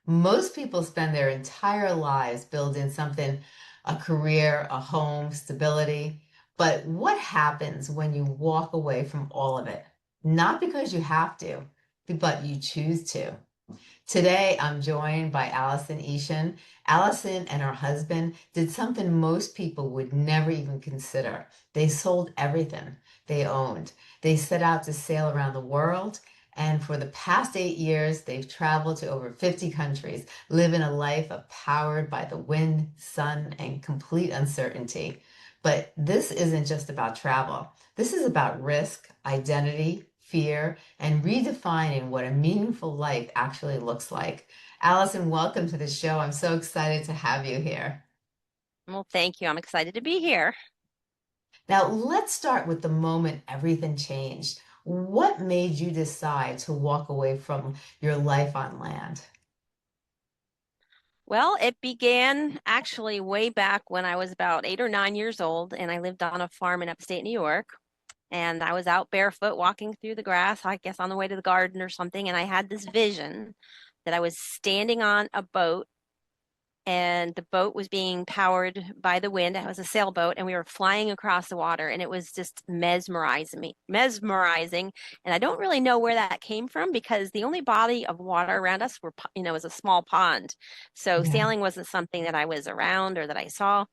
Most people spend their entire lives building something, a career, a home, stability. But what happens when you walk away from all of it? Not because you have to, but you choose to. Today, I'm joined by Alison Gieschen. Alison and her husband did something most people would never even consider. They sold everything they owned. They set out to sail around the world, and for the past 8 years, they've traveled to over 50 countries, living a life powered by the wind, sun, and complete uncertainty. But this isn't just about travel. This is about risk, identity, fear, and redefining what a meaningful life actually looks like. Allison, welcome to the show. I'm so excited to have you here. Well, thank you. I'm excited to be here. Now, let's start with the moment everything changed. What made you decide to walk away from your life on land? Well, it began actually way back when I was about 8 or 9 years old, and I lived on a farm in upstate New York. And I was out barefoot walking through the grass, I guess on the way to the garden or something. And I had this vision that I was standing on a boat and the boat was being powered by the wind. It was a sailboat, and we were flying across the water, and it was just mesmerizing. And I don't really know where that came from because the only body of water around us was a small pond. So Yeah. sailing wasn't something that I was around or that I saw.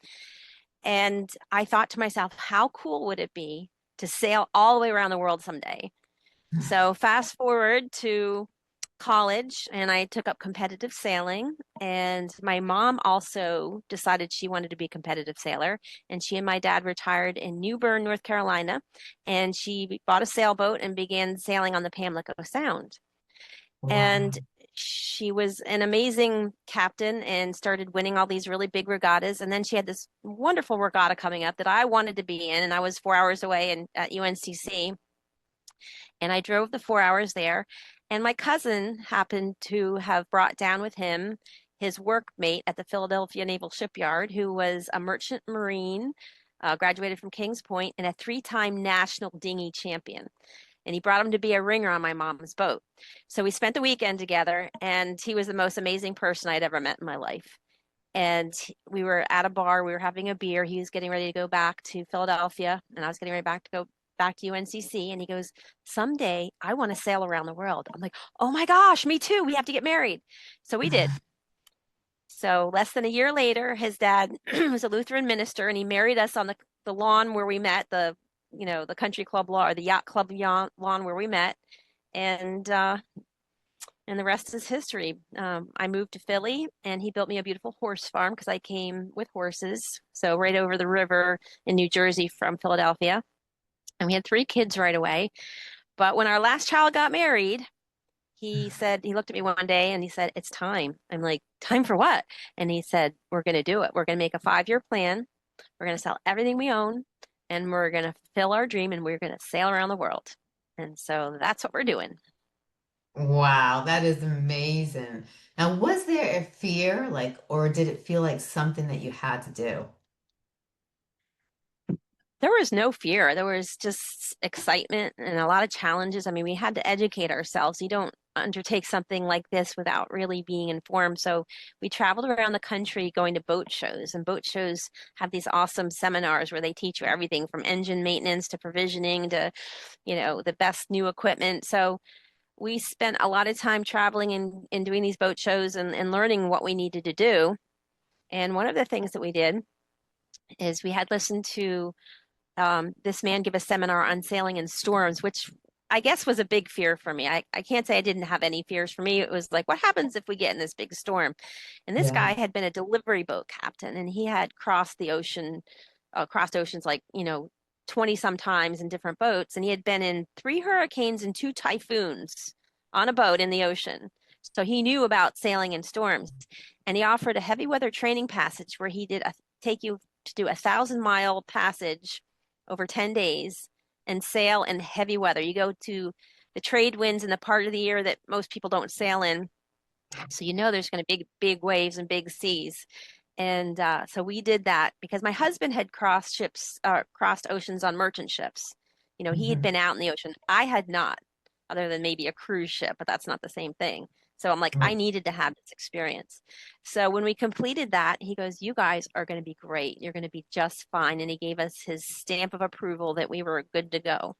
And I thought to myself, how cool would it be to sail all the way around the world someday? So fast forward to college, and I took up competitive sailing. And my mom also decided she wanted to be a competitive sailor. And she and my dad retired in New Bern, North Carolina. And she bought a sailboat and began sailing on the Pamlico Sound. And Wow. she was an amazing captain and started winning all these really big regattas. And then she had this wonderful regatta coming up that I wanted to be in. And I was 4 hours away at UNCC. And I drove the 4 hours there. And my cousin happened to have brought down with him his workmate at the Philadelphia Naval Shipyard, who was a merchant marine, graduated from Kings Point, and a three-time national dinghy champion. And he brought him to be a ringer on my mom's boat. So we spent the weekend together, and he was the most amazing person I'd ever met in my life. And we were at a bar, we were having a beer. He was getting ready to go back to Philadelphia, and I was getting ready back to go back to UNCC. And he goes, someday I want to sail around the world. I'm like, oh my gosh, me too. We have to get married. So we did. So less than a year later, his dad was a Lutheran minister, and he married us on the lawn where we met, the country club lawn or the yacht club lawn where we met. And the rest is history. I moved to Philly, and he built me a beautiful horse farm because I came with horses. So right over the river in New Jersey from Philadelphia. And we had three kids right away. But when our last child got married, he looked at me one day and he said, it's time. I'm like, time for what? And he said, we're going to do it. We're going to make a 5-year plan. We're going to sell everything we own, and we're going to fulfill our dream, and we're going to sail around the world. And so that's what we're doing. Wow, that is amazing. Now, was there a fear, or did it feel like something that you had to do? There was no fear. There was just excitement and a lot of challenges. I mean, we had to educate ourselves. You don't undertake something like this without really being informed. So we traveled around the country going to boat shows, and boat shows have these awesome seminars where they teach you everything from engine maintenance to provisioning to, the best new equipment. So we spent a lot of time traveling and doing these boat shows and learning what we needed to do. And one of the things that we did is we had listened to this man give a seminar on sailing in storms, which I guess was a big fear for me. I can't say I didn't have any fears. For me, it was like, what happens if we get in this big storm? And this Yeah. guy had been a delivery boat captain, and he had crossed the ocean, crossed oceans like, 20 sometimes in different boats. And he had been in 3 hurricanes and 2 typhoons on a boat in the ocean. So he knew about sailing in storms. And he offered a heavy weather training passage where take you to do 1,000-mile passage over 10 days and sail in heavy weather. You go to the trade winds in the part of the year that most people don't sail in. So there's going to be big waves and big seas. And so we did that because my husband had crossed oceans on merchant ships. He had Mhm. been out in the ocean. I had not, other than maybe a cruise ship, but that's not the same thing. So I'm like, I Oh, needed to have this experience. So when we completed that, he goes, "You guys are going to be great. You're going to be just fine." And he gave us his stamp of approval that we were good to go.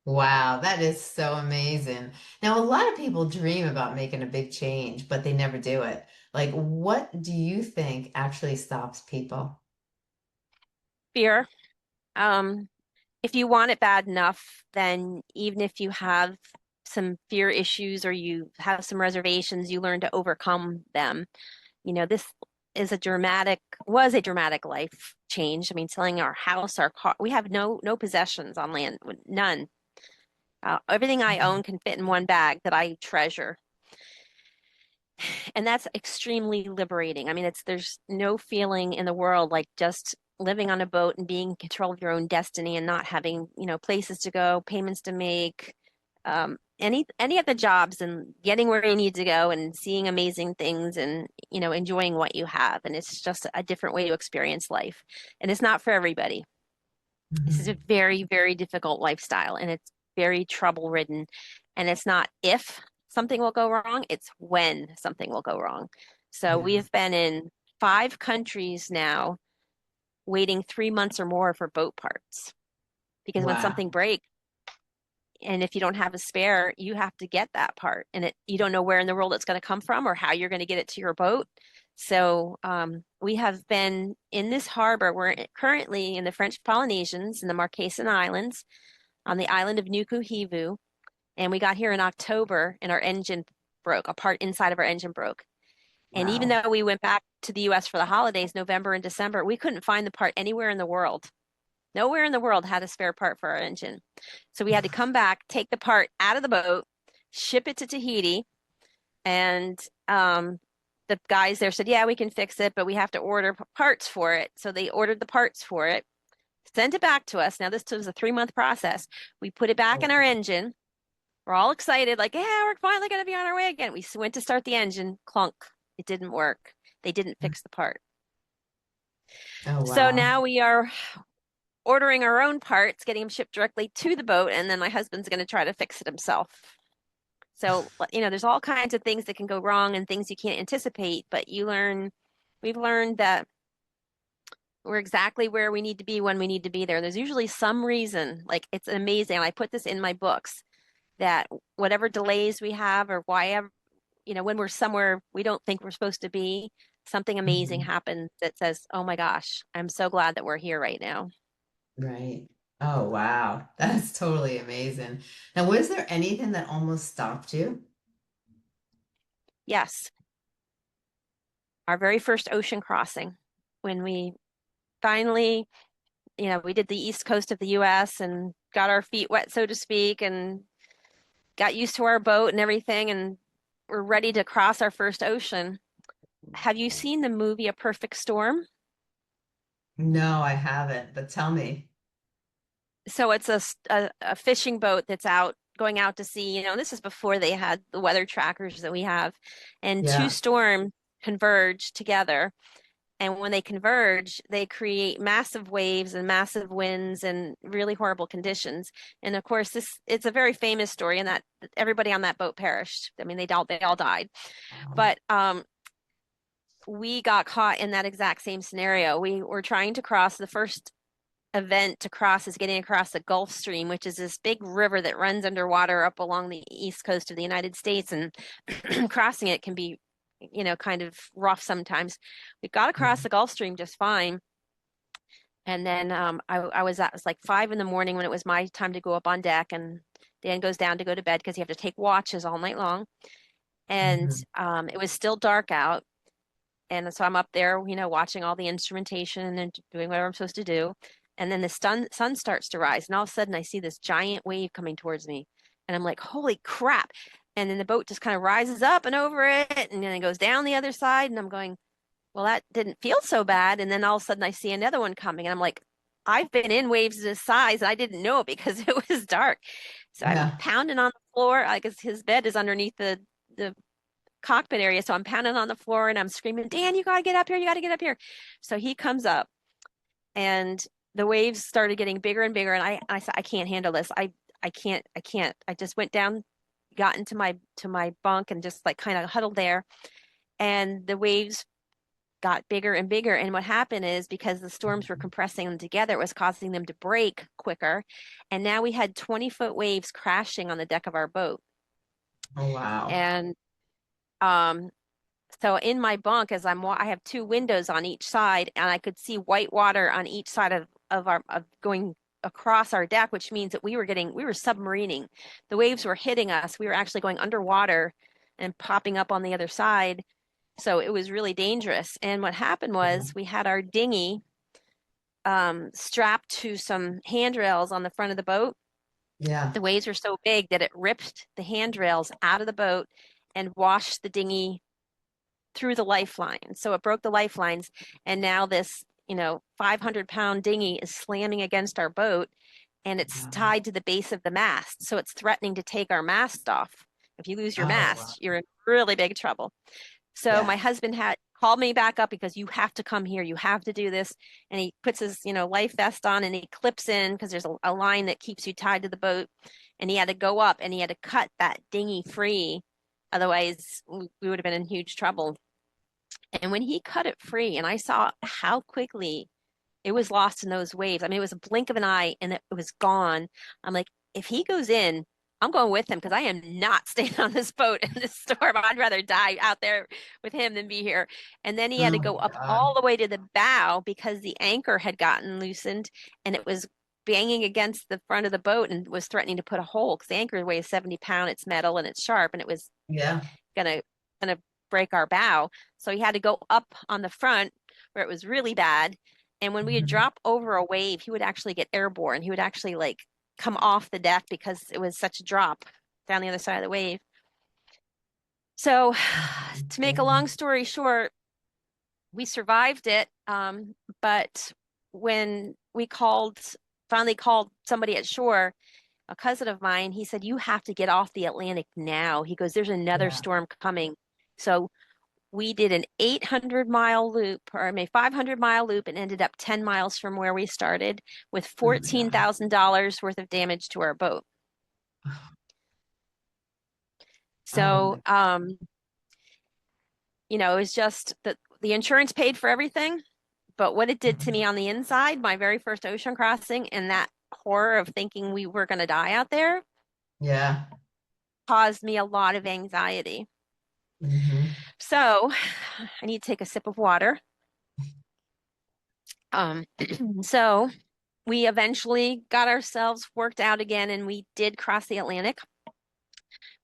wow, that is so amazing. Now, a lot of people dream about making a big change, but they never do it. Like, what do you think actually stops people? Fear. Um, if you want it bad enough, then even if you have some fear issues or you have some reservations, you learn to overcome them. This was a dramatic life change. I mean, selling our house, our car, we have no possessions on land, none. Everything I own can fit in one bag that I treasure. And that's extremely liberating. I mean, there's no feeling in the world like just living on a boat and being in control of your own destiny and not having, places to go, payments to make, any of the jobs and getting where you need to go and seeing amazing things and, enjoying what you have. And it's just a different way to experience life. And it's not for everybody. This is a Mhm. very, very difficult lifestyle and it's very trouble ridden. And it's not if something will go wrong, it's when something will go wrong. So we Yeah. have been in 5 countries now, waiting 3 months or more for boat parts. Because when Wow. something breaks, and if you don't have a spare, you have to get that part. And you don't know where in the world it's going to come from or how you're going to get it to your boat. So we have been in this harbor. We're currently in the French Polynesians in the Marquesan Islands on the island of Nuku Hivu. And we got here in October and our engine broke, a part inside of our engine broke. And even Wow. though we went back to the US for the holidays, November and December, we couldn't find the part anywhere in the world. Nowhere in the world had a spare part for our engine. So we had to come back, take the part out of the boat, ship it to Tahiti, and the guys there said, "Yeah, we can fix it, but we have to order parts for it." So they ordered the parts for it, sent it back to us. Now this was a 3 month process. We put it back in Oh, our engine. We're all excited, like, "Yeah, we're finally going to be on our way again." We went to start the engine, clunk. It didn't work. They didn't fix the part. oh, So wow. now we are ordering our own parts, getting them shipped directly to the boat, and then my husband's going to try to fix it himself. So, there's all kinds of things that can go wrong and things you can't anticipate, but we've learned that we're exactly where we need to be when we need to be there. There's usually some reason, like it's amazing. I put this in my books that whatever delays we have or why, when we're somewhere we don't think we're supposed to be, something amazing Mhm. happens that says, "Oh my gosh, I'm so glad that we're here right now." Right. Oh, wow. That's totally amazing. Now, was there anything that almost stopped you? Yes, our very first ocean crossing when we finally, we did the east coast of the US and got our feet wet, so to speak, and got used to our boat and everything, and we're ready to cross our first ocean. Have you seen the movie A Perfect Storm? No, I haven't, but tell me. So it's a fishing boat that's going out to sea. This is before they had the weather trackers that we have, and two Yeah. storms converge together. And when they converge, they create massive waves and massive winds and really horrible conditions. And of course, it's a very famous story, and that everybody on that boat perished. I mean, they all died. Wow. But we got caught in that exact same scenario. We were trying to cross. The first event to cross is getting across the Gulf Stream, which is this big river that runs underwater up along the east coast of the United States, and crossing it can be, kind of rough sometimes. We got across Mhm. the Gulf Stream just fine. And then it was like 5 in the morning when it was my time to go up on deck, and Dan goes down to go to bed because you have to take watches all night long. And Mhm. it was still dark out. And so I'm up there, watching all the instrumentation and doing whatever I'm supposed to do. And then the sun starts to rise. And all of a sudden, I see this giant wave coming towards me. And I'm like, holy crap. And then the boat just kind of rises up and over it. And then it goes down the other side. And I'm going, well, that didn't feel so bad. And then all of a sudden, I see another one coming. And I'm like, I've been in waves this size. And I didn't know it because it was dark. So I'm Yeah. pounding on the floor. I guess his bed is underneath the cockpit area. So I'm pounding on the floor and I'm screaming, "Dan, you got to get up here. You got to get up here." So he comes up and the waves started getting bigger and bigger. And I said, "I can't handle this. I can't. I just went down, got into my bunk and just like kind of huddled there. And the waves got bigger and bigger. And what happened is because the storms were compressing them together, it was causing them to break quicker. And now we had 20-foot waves crashing on the deck of our boat. Oh, wow. And um, so in my bunk, I have two windows on each side, and I could see white water on each side of going across our deck, which means that we were submarining. The waves were hitting us. We were actually going underwater and popping up on the other side. So it was really dangerous. And what happened Yeah. was we had our dinghy strapped to some handrails on the front of the boat. Yeah. The waves were so big that it ripped the handrails out of the boat and washed the dinghy through the lifeline. So it broke the lifelines. And now this, 500-pound dinghy is slamming against our boat and it's Wow. tied to the base of the mast. So it's threatening to take our mast off. If you lose your Oh, wow. mast, you're in really big trouble. So Yeah. my husband had called me back up because you have to come here. You have to do this. And he puts his, life vest on and he clips in because there's a line that keeps you tied to the boat. And he had to go up and he had to cut that dinghy free. Otherwise, we would have been in huge trouble. And when he cut it free, and I saw how quickly it was lost in those waves. I mean, it was a blink of an eye and it was gone. I'm like, if he goes in, I'm going with him because I am not staying on this boat in this storm. I'd rather die out there with him than be here. And then he had to Oh, go my up God. all the way to the bow because the anchor had gotten loosened and it was banging against the front of the boat and was threatening to put a hole because the anchor weighs 70 pounds. It's metal and it's sharp and it was Yeah. gonna gonna break our bow. So he had to go up on the front where it was really bad. And when we would Mhm. drop over a wave, he would actually get airborne. He would actually like come off the deck because it was such a drop down the other side of the wave. So to make a long Goodness. story short, we survived it. But when we finally called somebody at shore, a cousin of mine, he said, you have to get off the Atlantic now. He goes, there's another Yeah. storm coming. So we did an 800-mile loop, or maybe 500-mile loop, and ended up 10 miles from where we started with Oh, my God. $14,000 worth of damage to our boat. Oh, So, my. it was just that the insurance paid for everything, but what it did to me Mhm. on the inside, my very first ocean crossing, and that horror of thinking we were going to die out there Yeah. caused me a lot of anxiety. Hmm. So, I need to take a sip of water. Um, so we eventually got ourselves worked out again and we did cross the Atlantic.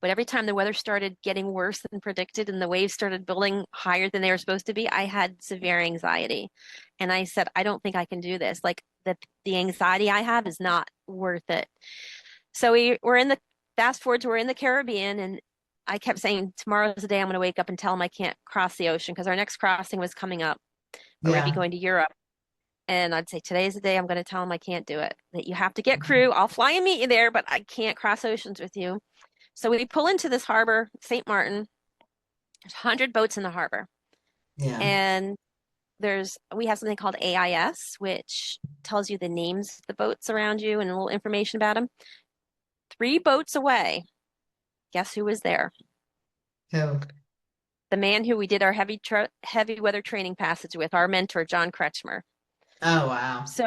But every time the weather started getting worse than predicted and the waves started building higher than they were supposed to be, I had severe anxiety. And I said, I don't think I can do this. Like the anxiety I have is not worth it. So we're in the fast forward to we're in the Caribbean and I kept saying tomorrow's the day I'm going to wake up and tell them I can't cross the ocean because our next crossing was coming up or we'd be Yeah. going to Europe. And I'd say, today's the day I'm going to tell them I can't do it. That you have to get crew. I'll fly and meet you there, but I can't cross oceans with you. So we pull into this harbor, St. Martin. There's 100 boats in the harbor. Yeah. And we have something called AIS, which tells you the names of the boats around you and a little information about them. 3 boats away, guess who was there? Who? The man who we did our heavy weather training passage with, our mentor, John Kretschmer. Oh, wow. So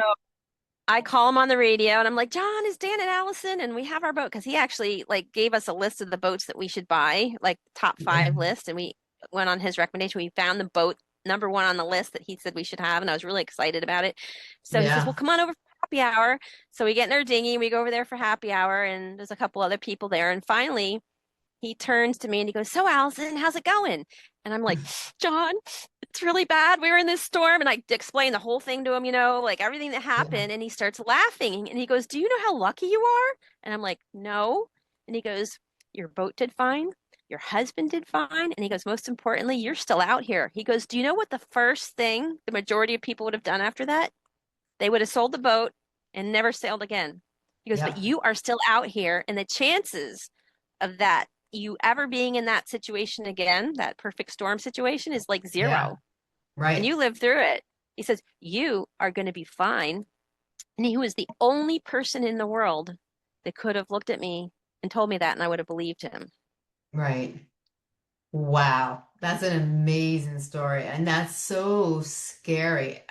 I call him on the radio and I'm like, John, is Dan and Allison? And we have our boat because he actually like gave us a list of the boats that we should buy, like top Yeah. 5 list. And we went on his recommendation. We found the boat number 1 on the list that he said we should have. And I was really excited about it. So he says, well, Yeah. come on over for happy hour. So we get in our dinghy, we go over there for happy hour, and there's a couple other people there. And finally, he turns to me and he goes, so Allison, how's it going? And I'm like, John, it's really bad. We were in this storm. And I explained the whole thing to him, like everything that Yeah. happened. And he starts laughing and he goes, do you know how lucky you are? And I'm like, no. And he goes, your boat did fine. Your husband did fine. And he goes, most importantly, you're still out here. He goes, do you know what the first thing the majority of people would have done after that? They would have sold the boat and never sailed again. He goes, but Yeah. you are still out here. And the chances of that you ever being in that situation again, that perfect storm situation, is like Yeah. 0. And Right. you lived through it. He says, you are going to be fine. And he was the only person in the world that could have looked at me and told me that, and I would have believed him. Right. Wow, that's an amazing story, and that's so scary.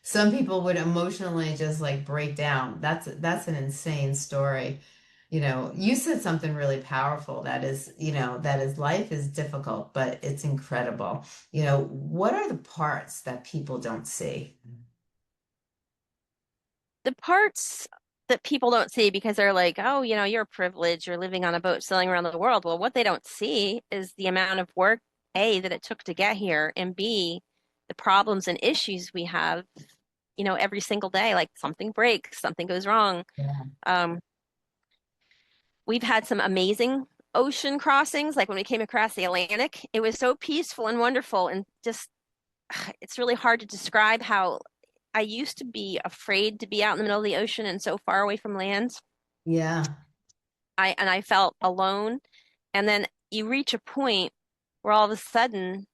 Some people would emotionally just like break down. That's an insane story. You said something really powerful. That is, that is life is difficult, but it's incredible. What are the parts that people don't see? The parts that people don't see because they're like, oh, you're privileged, you're living on a boat sailing around the world. Well, what they don't see is the amount of work, A, that it took to get here, and B, the problems and issues we have, every single day. Like something breaks, something goes wrong. Yeah. Um, we've had some amazing ocean crossings. Like when we came across the Atlantic, it was so peaceful and wonderful, and just it's really hard to describe how I used to be afraid to be out in the middle of the ocean and so far away from land. Yeah. I felt alone. And then you reach a point where all of a sudden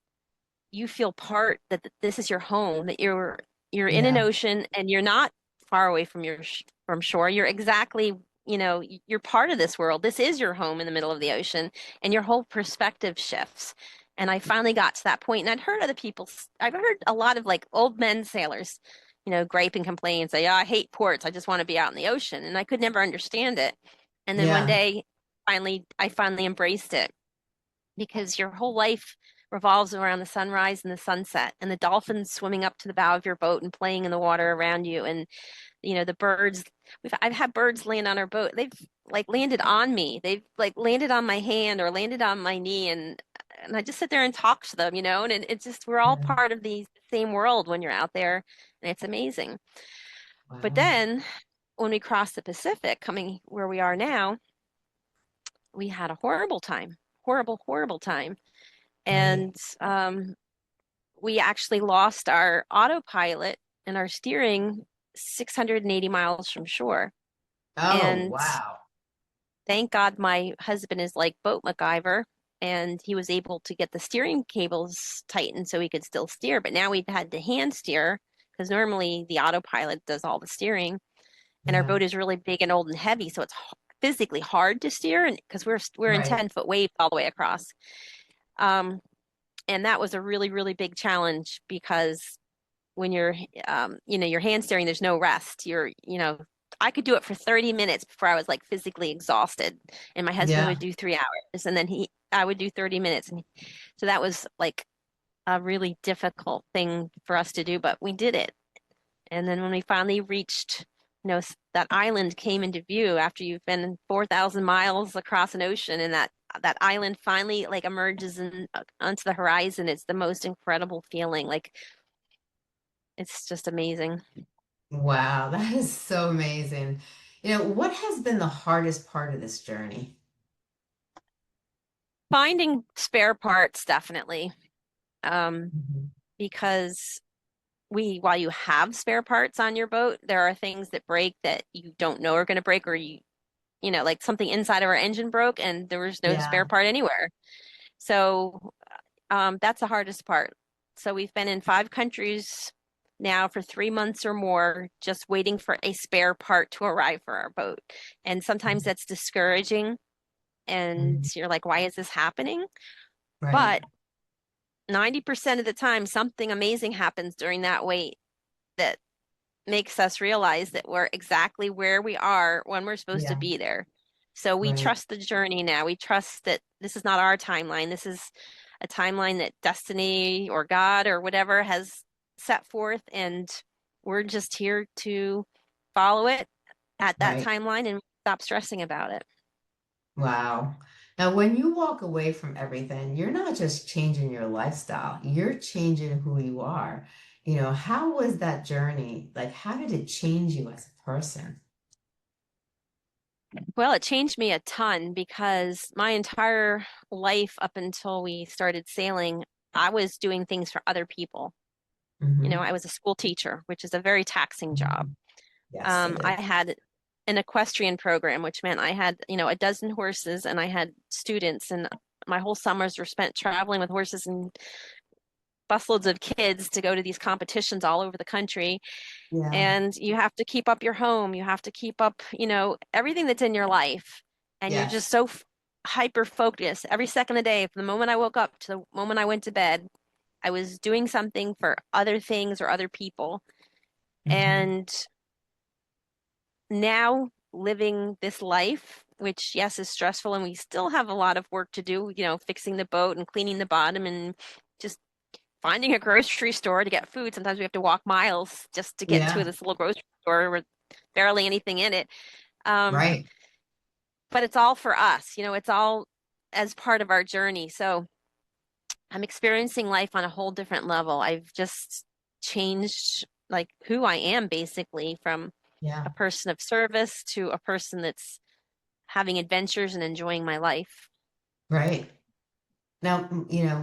you feel part that this is your home, that you're in an Yeah. ocean and you're not far away from your from shore. You're exactly, you're part of this world. This is your home in the middle of the ocean, and your whole perspective shifts. And I finally got to that point, and I've heard a lot of like old men sailors, gripe and complain, say, "Oh, I hate ports. I just want to be out in the ocean." And I could never understand it. And then one Yeah. day, I finally embraced it because your whole life revolves around the sunrise and the sunset and the dolphins swimming up to the bow of your boat and playing in the water around you. And, the birds, I've had birds land on our boat. They've like landed on me. They've like landed on my hand or landed on my knee. And I just sit there and talk to them, and it's just, we're all Yeah. part of the same world when you're out there, and it's amazing. But Wow. then when we crossed the Pacific coming where we are now, we had a horrible time, horrible, horrible time. Right. And we actually lost our autopilot and our steering 680 miles from shore. Oh, And wow. thank God my husband is like boat MacGyver, and he was able to get the steering cables tightened so he could still steer. But now we've had to hand steer because normally the autopilot does all the steering, and our Yeah. boat is really big and old and heavy, so it's physically hard to steer, and because we're in Right. 10-foot waves all the way across. Um, and that was a really, really big challenge because when you're hand steering, there's no rest. I could do it for 30 minutes before I was like physically exhausted, and my husband would Yeah. do 3 hours, and then I would do 30 minutes, and so that was like a really difficult thing for us to do, but we did it. And then when we finally reached, that island came into view after you've been 4,000 miles across an ocean, and that island finally like emerges onto the horizon. It's the most incredible feeling. Like it's just amazing. Wow, that is so amazing. What has been the hardest part of this journey? Finding spare parts, definitely. Um, Mhm. because while you have spare parts on your boat, there are things that break that you don't know are going to break, or like something inside of our engine broke and there was no spare Yeah. part anywhere. So that's the hardest part. So we've been in 5 countries now for 3 months or more, just waiting for a spare part to arrive for our boat. And sometimes that's discouraging. And Mhm. you're like, why is this happening? Right. But 90% of the time, something amazing happens during that wait that makes us realize that we're exactly where we are when we're supposed to Yeah. be there. So we Right. trust the journey now. We trust that this is not our timeline. This is a timeline that destiny or God or whatever has set forth, and we're just here to follow it at that Right. timeline and stop stressing about it. Wow. Now, when you walk away from everything, you're not just changing your lifestyle, you're changing who you are. How was that journey? Like, how did it change you as a person? Well, it changed me a ton because my entire life up until we started sailing, I was doing things for other people. Hmm. I was a school teacher, which is a very taxing job. Yes, it I is. had an equestrian program, which meant I had, a dozen horses and I had students, and my whole summers were spent traveling with horses and busloads of kids to go to these competitions all over the country. Yeah. And you have to keep up your home. You have to keep up, everything that's in your life. and you're just Yes. so hyper focused every second of the day, from the moment I woke up to the moment I went to bed. I was doing something for other things or other people. Hmm. And now living this life, which yes is stressful and we still have a lot of work to do, fixing the boat and cleaning the bottom and just finding a grocery store to get food. Sometimes we have to walk miles just to get to Yeah. this little grocery store with barely anything in it. Um, Right. but it's all for us, it's all as part of our journey. So I'm experiencing life on a whole different level. I've just changed like who I am basically from a Yeah. person of service to a person that's having adventures and enjoying my life. Right. Now,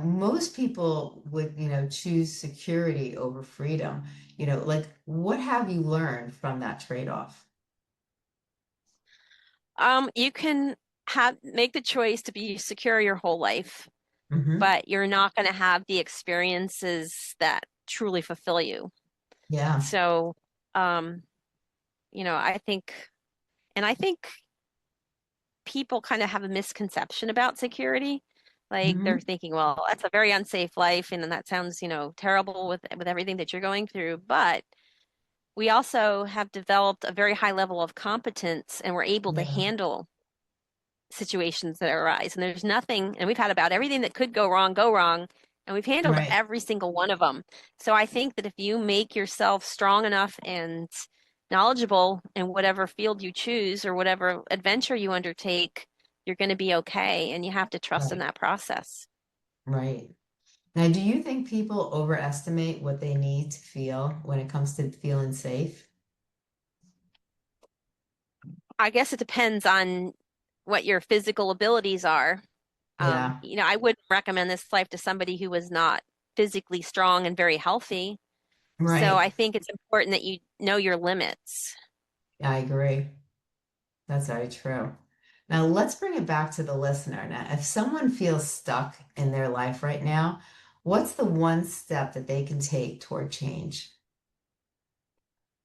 most people would, choose security over freedom. Like what have you learned from that trade-off? You can have make the choice to be secure your whole life, Hmm. but you're not going to have the experiences that truly fulfill you. Yeah. So, um, I think people kind of have a misconception about security. Like they're Hmm. thinking, well, that's a very unsafe life, and then that sounds, terrible with everything that you're going through. But we also have developed a very high level of competence, and we're able to Yeah. handle situations that arise. And there's nothing, and we've had about everything that could go wrong, and we've handled Right. every single one of them. So I think that if you make yourself strong enough and knowledgeable in whatever field you choose or whatever adventure you undertake, you're going to be okay. And you have to trust in Right. that process. Right. Now, do you think people overestimate what they need to feel when it comes to feeling safe? I guess it depends on what your physical abilities are. Yeah. I wouldn't recommend this life to somebody who was not physically strong and very healthy. So Right. I think it's important that you know your limits. I agree. That's very true. Now, let's bring it back to the listener. Now, if someone feels stuck in their life right now, what's the one step that they can take toward change?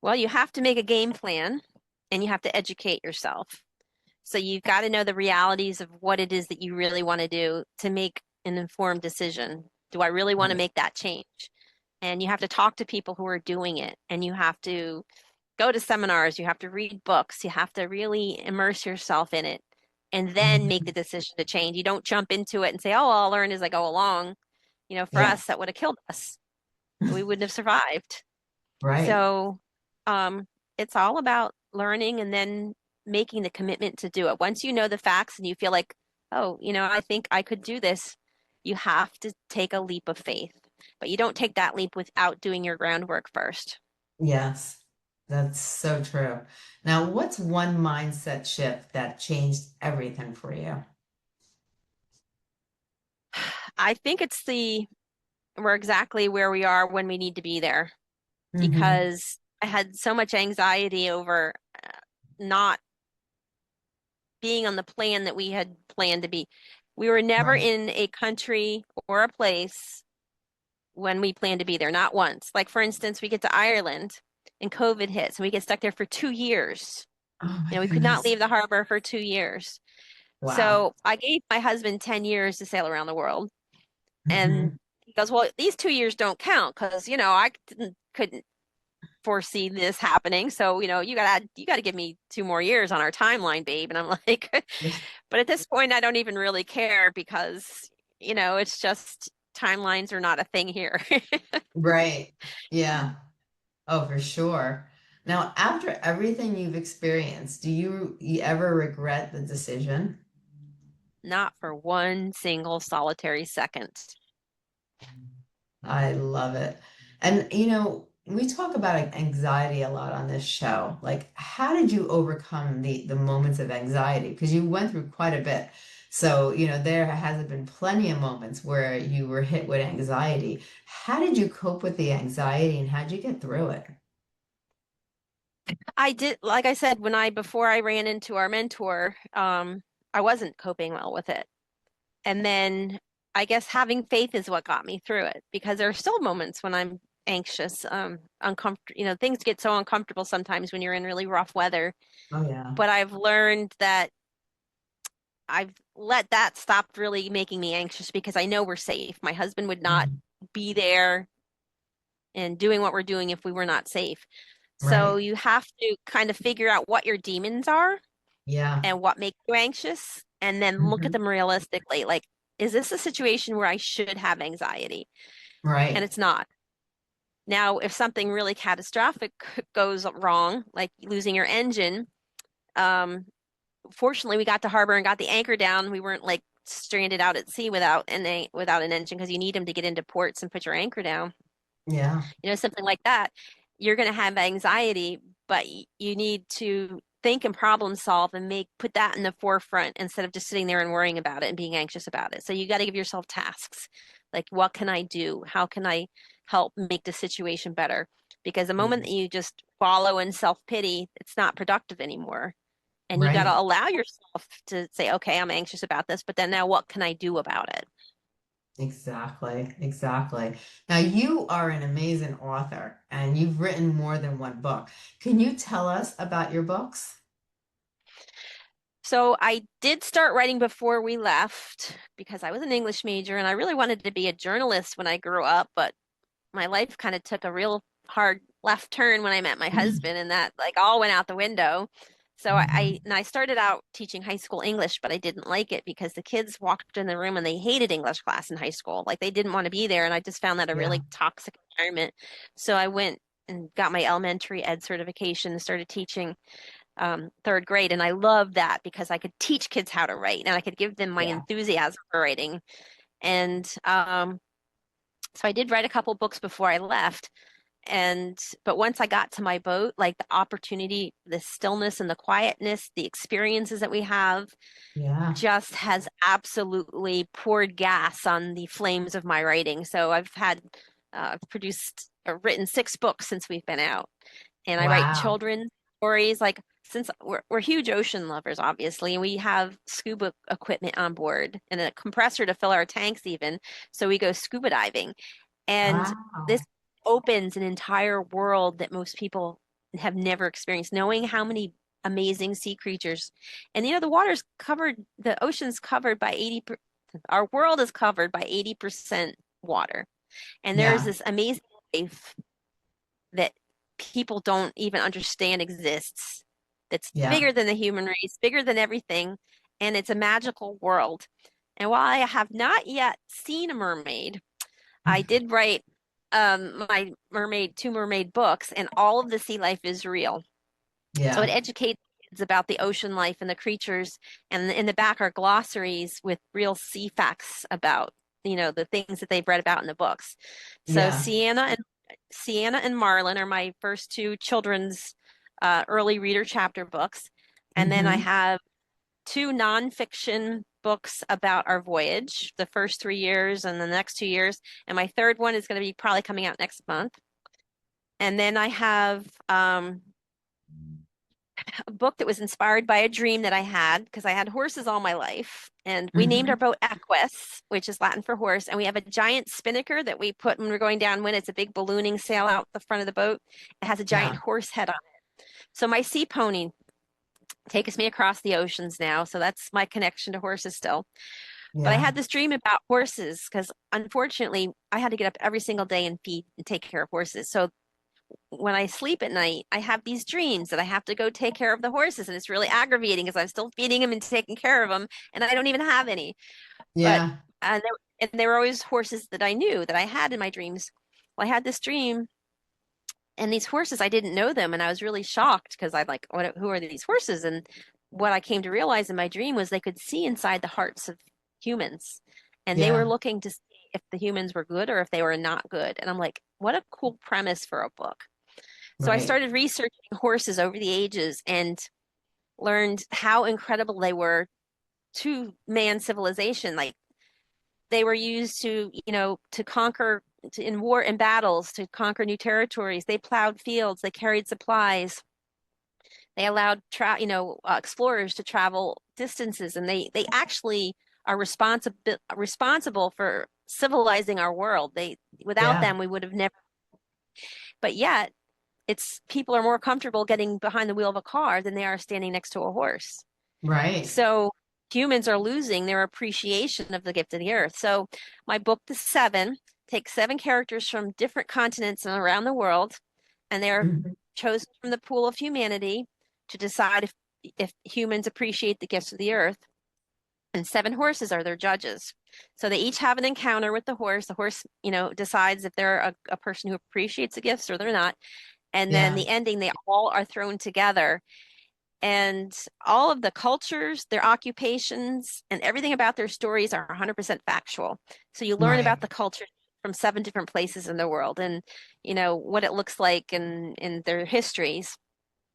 Well, you have to make a game plan and you have to educate yourself. So you've got to know the realities of what it is that you really want to do to make an informed decision. Do I really want to Right. make that change? And you have to talk to people who are doing it, and you have to go to seminars, you have to read books, you have to really immerse yourself in it and then make the Mhm. decision to change. You don't jump into it and say, "Oh, I'll learn as I go along." For Yeah. us, that would have killed us. We wouldn't have survived. Right. So, um, it's all about learning and then making the commitment to do it. Once you know the facts and you feel like, oh, I think I could do this, you have to take a leap of faith. But you don't take that leap without doing your groundwork first. Yes. That's so true. Now, what's one mindset shift that changed everything for you? I think we're exactly where we are when we need to be there Hmm. because I had so much anxiety over not being on the plan that we had planned to be. We were never Right. in a country or a place when we planned to be there, not once. Like, for instance, we get to Ireland and COVID hits and we get stuck there for 2 years. Oh my We could not goodness. leave the harbor for 2 years. Wow. So I gave my husband 10 years to sail around the world. And Hmm. he goes, well, these 2 years don't count because, couldn't foresee this happening. So, you gotta give me 2 more years on our timeline, babe. And I'm like, but at this point, I don't even really care because, it's just timelines are not a thing here. Right. Yeah. Oh, for sure. Now, after everything you've experienced, do you ever regret the decision? Not for one single solitary second. I love it. And we talk about anxiety a lot on this show. Like, how did you overcome the moments of anxiety? Because you went through quite a bit. So, there has been plenty of moments where you were hit with anxiety. How did you cope with the anxiety and how'd you get through it? I did, like I said, before I ran into our mentor, I wasn't coping well with it. And then I guess having faith is what got me through it because there are still moments when I'm anxious, uncomfortable. Things get so uncomfortable sometimes when you're in really rough weather. Oh, yeah. But I've learned that I've let that stop really making me anxious because I know we're safe. My husband would not Mhm. be there and doing what we're doing if we were not safe. So Right. you have to kind of figure out what your demons are Yeah. and what makes you anxious, and then look at Hmm. them realistically. Like, is this a situation where I should have anxiety? And Right. it's not. Now, if something really catastrophic goes wrong, like losing your engine, um, fortunately we got to harbor and got the anchor down. We weren't like stranded out at sea without an engine because you need them to get into ports and put your anchor down. Yeah. Something like that, you're going to have anxiety, but you need to think and problem solve and put that in the forefront instead of just sitting there and worrying about it and being anxious about it. So you got to give yourself tasks. Like, what can I do? How can I help make the situation better? Because the moment that you just wallow in self-pity, it's not productive anymore. And you got to Right. allow yourself to say, okay, I'm anxious about this, but then now what can I do about it? Exactly. Exactly. Now, you are an amazing author and you've written more than one book. Can you tell us about your books? So I did start writing before we left because I was an English major and I really wanted to be a journalist when I grew up, but my life kind of took a real hard left turn when I met my husband, and that like all went out the window. So Hmm. I started out teaching high school English, but I didn't like it because the kids walked in the room and they hated English class in high school. Like they didn't want to be there, and I just found that a Yeah. really toxic environment. So I went and got my elementary ed certification and started teaching third grade. And I loved that because I could teach kids how to write and I could give them my Yeah. enthusiasm for writing. And so I did write a couple books before I left. But once I got to my boat, like the opportunity, the stillness and the quietness, the experiences that we have Yeah. just has absolutely poured gas on the flames of my writing. So I've produced or written 6 books since we've been out, and I write Wow. children's stories. Like since we're huge ocean lovers, obviously, and we have scuba equipment on board and a compressor to fill our tanks, even. So we go scuba diving, and this Wow. opens an entire world that most people have never experienced, knowing how many amazing sea creatures. And the ocean's covered by 80%, our world is covered by 80% water. And there's Yeah. this amazing life that people don't even understand exists, that's Yeah. bigger than the human race, bigger than everything, and it's a magical world. And while I have not yet seen a mermaid, I did write my two mermaid books, and all of the sea life is real. So it Yeah. educates kids about the ocean life and the creatures, and in the back are glossaries with real sea facts about, the things that they've read about in the books. So Yeah. Sienna and Marlin are my first 2 children's early reader chapter books. And then I Hmm. have 2 nonfiction books about our voyage, the first 3 years and the next 2 years. And my third one is going to be probably coming out next month. And then I have a book that was inspired by a dream that I had because I had horses all my life. And we named our Hmm. boat Equus, which is Latin for horse. And we have a giant spinnaker that we put when we're going downwind. It's a big ballooning sail out the front of the boat. It has a giant Yeah. horse head on it. So my sea pony takes me across the oceans now. So that's my connection to horses still. But I Yeah. had this dream about horses because unfortunately I had to get up every single day and feed and take care of horses. So when I sleep at night, I have these dreams that I have to go take care of the horses, and it's really aggravating because I'm still feeding them and taking care of them, and I don't even have any. But Yeah. there were always horses that I knew that I had in my dreams. Well, I had this dream, and these horses, I didn't know them, and I was really shocked because I'm like, who are these horses? And what I came to realize in my dream was they could see inside the hearts of humans, and they were Yeah. looking to see if the humans were good or if they were not good. And I'm like, what a cool premise for a book. So I Right. started researching horses over the ages and learned how incredible they were to man's civilization. Like they were used to conquer in war and battles, to conquer new territories. They plowed fields, they carried supplies, they allowed explorers to travel distances, and they actually are responsible for civilizing our world. They Without Yeah. them, we would have never. But yet, it's people are more comfortable getting behind the wheel of a car than they are standing next to a horse. Right. So humans are losing their appreciation of the gift of the earth. So my book, The Seven, takes seven characters from different continents and around the world, and they're Mhm. chosen from the pool of humanity to decide if humans appreciate the gifts of the earth. And seven horses are their judges. So they each have an encounter with the horse. The horse, decides if they're a person who appreciates the gifts or they're not. And then Yeah, the ending, they all are thrown together, and all of the cultures, their occupations, and everything about their stories are 100% factual. So you learn about right. the culture from seven different places in the world, and what it looks like in their histories.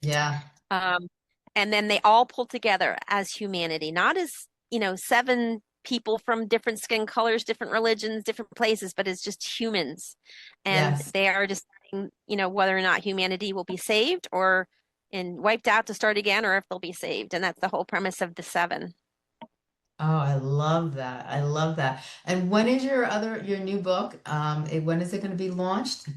Yeah, Um, and then they all pull together as humanity, not as, seven people from different skin colors, different religions, different places, but as just humans. And yes. they are deciding, whether or not humanity will be saved or and wiped out to start again, or if they'll be saved. And that's the whole premise of the seven. Oh, I love that. I love that. And when is your new book? When is it going to be launched?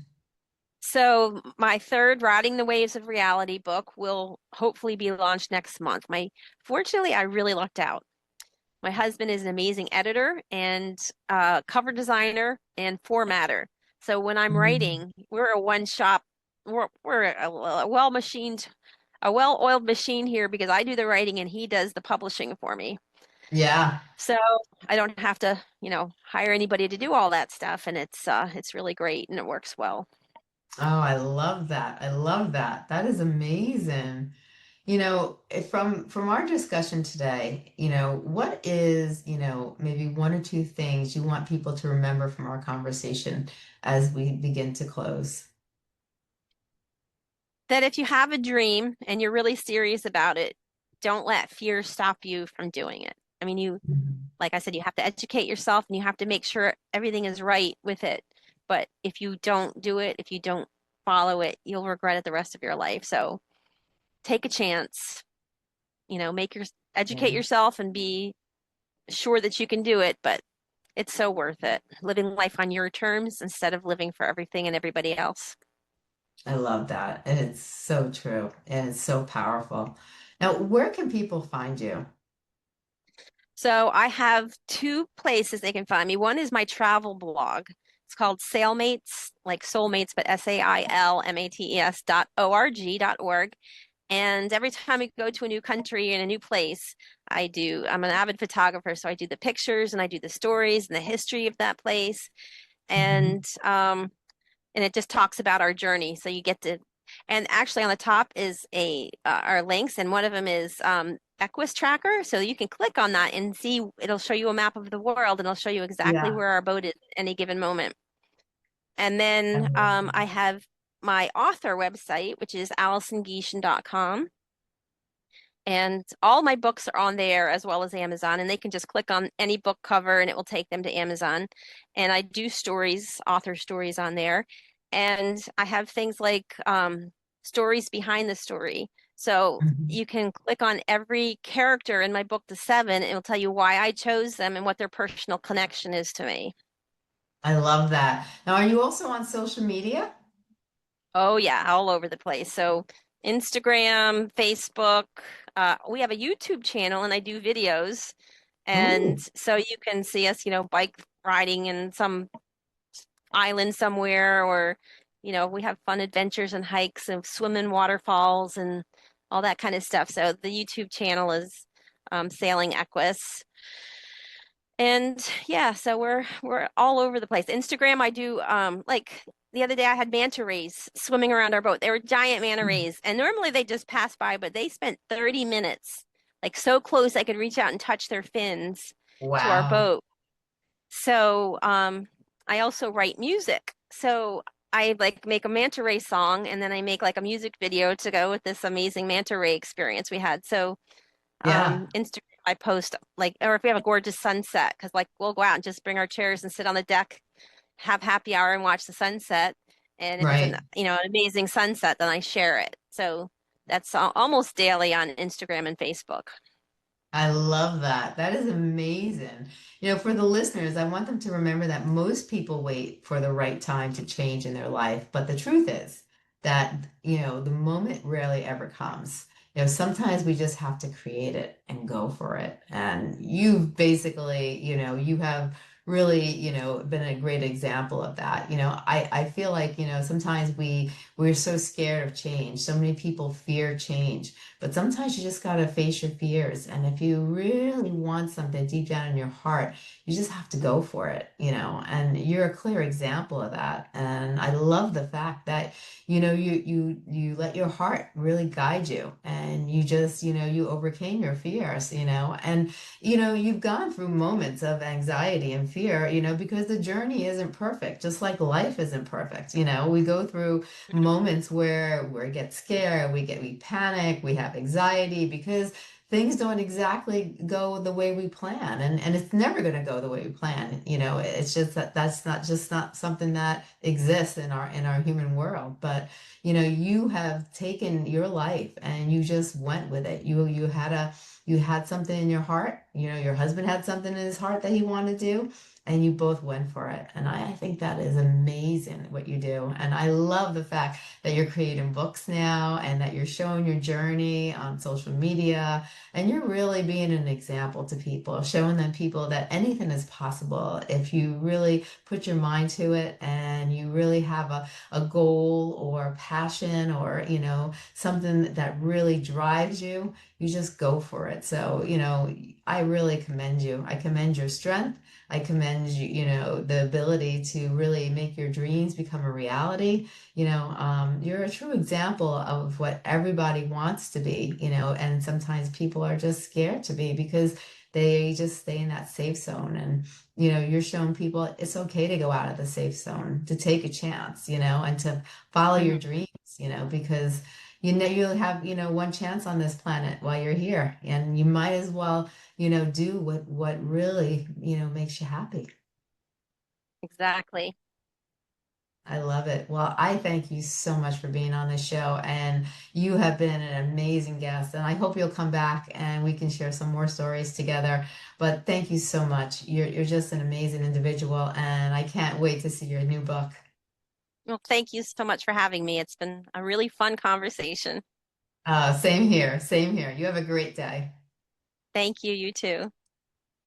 So my third Riding the Waves of Reality book will hopefully be launched next month. Fortunately, I really lucked out. My husband is an amazing editor and cover designer and formatter. So when I'm Mhm. writing, we're a one shop, we're a a well-oiled machine here because I do the writing and he does the publishing for me. Yeah. So I don't have to, hire anybody to do all that stuff, and it's really great and it works well. Oh, I love that. I love that. That is amazing. From our discussion today, what is, maybe one or two things you want people to remember from our conversation as we begin to close? That if you have a dream and you're really serious about it, don't let fear stop you from doing it. I mean, Mhm. like I said, you have to educate yourself and you have to make sure everything is right with it. But if you don't do it, if you don't follow it, you'll regret it the rest of your life. So take a chance, make your educate Yeah, yourself and be sure that you can do it, but it's so worth it. Living life on your terms instead of living for everything and everybody else. I love that. And it's so true. And it's so powerful. Now, where can people find you? So I have two places they can find me. One is my travel blog. It's called Sailmates, like soulmates, but SAILMATES.org. And every time we go to a new country and a new place, I'm an avid photographer, so I do the pictures and I do the stories and the history of that place. Mhm. And it just talks about our journey. So you get to, and actually on the top is our links, and one of them is Equus tracker. So you can click on that and see, it'll show you a map of the world and it'll show you exactly Yeah. where our boat is at any given moment. And I then love I that. have my author website, which is AlisonGieschen.com. And all my books are on there as well as Amazon, and they can just click on any book cover and it will take them to Amazon. And I do stories, author stories on there. And I have things like stories behind the story. So Mhm. you can click on every character in my book, The Seven, and it'll tell you why I chose them and what their personal connection is to me. I love that. Now, are you also on social media? Oh, yeah, all over the place. So Instagram, Facebook, we have a YouTube channel and I do videos. And Ooh, so you can see us, bike riding in some island somewhere, or, we have fun adventures and hikes and swim in waterfalls and all that kind of stuff. So the YouTube channel is Sailing Equus. And yeah, so we're all over the place. Instagram, I do like the other day I had manta rays swimming around our boat. They were giant manta rays, and normally they just pass by, but they spent 30 minutes like so close I could reach out and touch their fins to our wow. boat. So I also write music. So I like make a manta ray song and then I make like a music video to go with this amazing manta ray experience we had. So Yeah, Instagram, I post like, or if we have a gorgeous sunset, because like we'll go out and just bring our chairs and sit on the deck, have happy hour and watch the sunset. And if it's right. an amazing sunset, then I share it. So that's almost daily on Instagram and Facebook. I love that. That is amazing. For the listeners, I want them to remember that most people wait for the right time to change in their life. But the truth is that, the moment rarely ever comes. Sometimes we just have to create it and go for it. And you've basically, you have really, been a great example of that. I feel like, sometimes we're so scared of change. So many people fear change, but sometimes you just got to face your fears. And if you really want something deep down in your heart, you just have to go for it, and you're a clear example of that. And I love the fact that you let your heart really guide you, and you just, you overcame your fears, and you've gone through moments of anxiety and fear, because the journey isn't perfect, just like life isn't perfect. We go through moments where we get scared, we panic, we have anxiety because things don't exactly go the way we plan, and it's never going to go the way we plan. It's just that that's not something that exists in our human world. But you have taken your life and you just went with it. You had something in your heart. Your husband had something in his heart that he wanted to do, and you both went for it. And I think that is amazing what you do. And I love the fact that you're creating books now and that you're showing your journey on social media, and you're really being an example to people, showing them people that anything is possible if you really put your mind to it and you really have a goal or passion, or, something that really drives you. You just go for it. So, I really commend you. I commend your strength. I commend you, the ability to really make your dreams become a reality. You're a true example of what everybody wants to be, and sometimes people are just scared to be because they just stay in that safe zone. And, you're showing people it's okay to go out of the safe zone, to take a chance, and to follow your Mhm. dreams, because you'll have, one chance on this planet while you're here, and you might as well, do what really, makes you happy. Exactly. I love it. Well, I thank you so much for being on this show, and you have been an amazing guest. And I hope you'll come back and we can share some more stories together. But thank you so much. You're just an amazing individual, and I can't wait to see your new book. Well, thank you so much for having me. It's been a really fun conversation. Same here. Same here. You have a great day. Thank you, you too.